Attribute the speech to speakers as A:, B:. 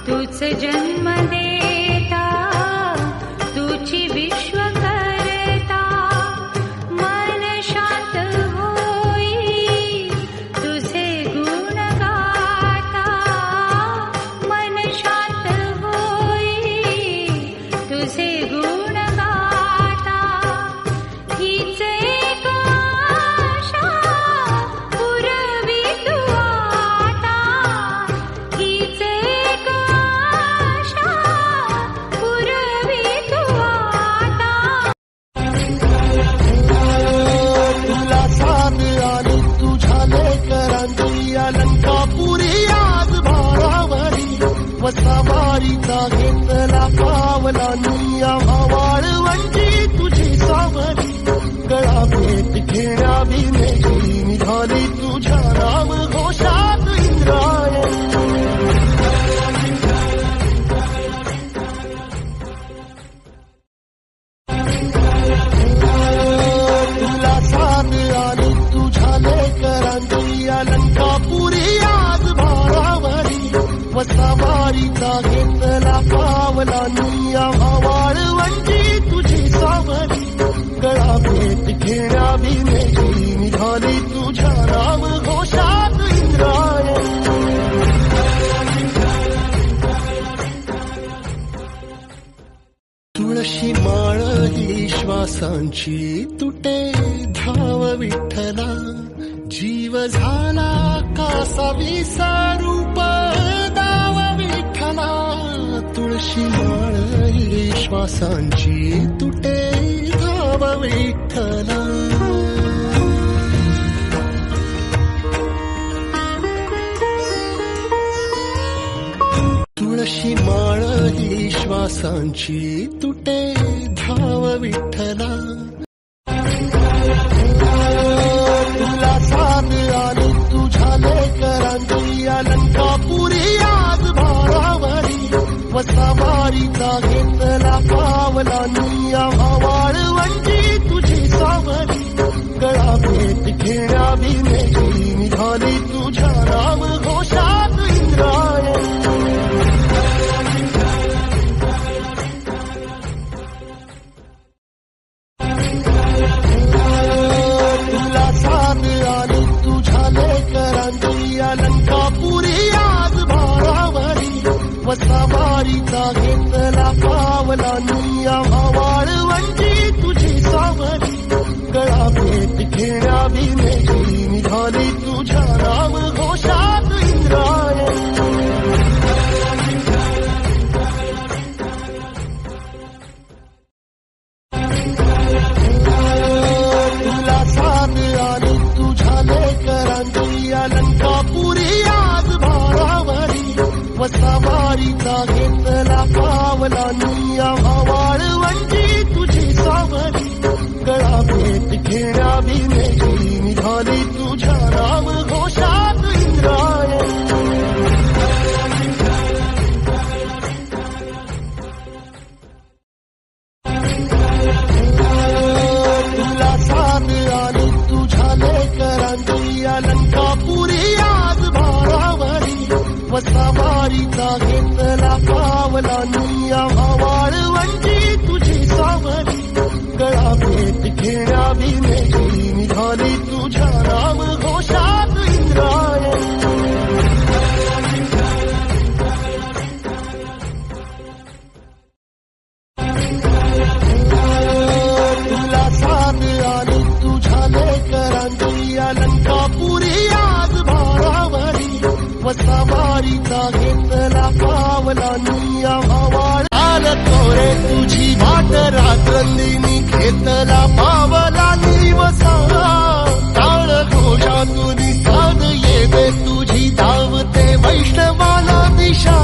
A: तूच जन्म देता, तुझी विश्व करता, मन शांत होई तुझे गुण गाता, मन शांत होई तुझे गुण गाता, हीच एक आशा पुरवी तू आता, हीच एक आशा पुरवी तू आता.
B: तुला साथ आली तुझ्या लेकरांची अलंकापुरी आज भारावरी, वसावारीचा घेतला पावला निया वाळवंटी तुझी सावरी, गळा भेट घेण्या बिनेची निघाली तुझ्या राम घोषात इंद्रायणी. तुला साथ आली तुझ्या लेकरांची अलंकापुरी आज भारावरी, वसावारीचा घेतला पावला निया वाळवंटी तुझी सावरी, गळा भेट घेण्या बिनेची निघाली तुझ्या राम घोषात इंद्रायणी. तुळशी माळ ही श्वासांची तुटे धाव विठ्ठला, जीव झाला कासावी स्वरूप दाव विठ्ठला. तुळशी माळ ही श्वासांची तुटे धाव विठ्ठला. तुळशी माळ ही श्वासांची तुटे धाव विठ्ठला. तुला साथ आली तुझ्या लेकरांची अलंकापुरी आज भारावरी, वसावारीचा घेतला पावला निया वाळवंटी तुझी सावरी, गळा भेट घेण्या बिनेची निघाली तुझ्या राम घोषात इंद्रायणी. तुला साथ आली तुझ्या लेकरांची अलंकापुरी आज भारावरी, वसावारीचा घेतला पावला निया वाळवंटी तुझी सावरी, गळा भेट घेण्या बिनेची निघाली तुझ्या राम घोषात इंद्रायणी. तुला साथ आली तुझ्या लेकरांची अलंकापुरी आज भारावरी, वसावारीचा घेतला पावला निया वाळवंटी तुझी सावरी, गळा भेट घेण्या बिनेची निघाली तुझ्या राम घोषात इंद्रायणी. तुला साथ आली तुझ्या लेकरांची अलंकापुरी आज भारावरी, वसावारीचा घेतला पावला निया वाळवंटी तुझी सावरी, गळा भेट घेण्या बिनेची निघाली तुझ्या राम घोषात इंद्रायणी. तुला साथ आली तुझ्या लेकरांची अलंकापुरी आज भारावरी, वसावारीचा घेतला पावला निया वाळ तोरे तुझी वाट रात्रंदिनी घेतला पावला निवसा, टाळ घोषातून साध येवे तुझी धावते वैष्णवाला दिशा.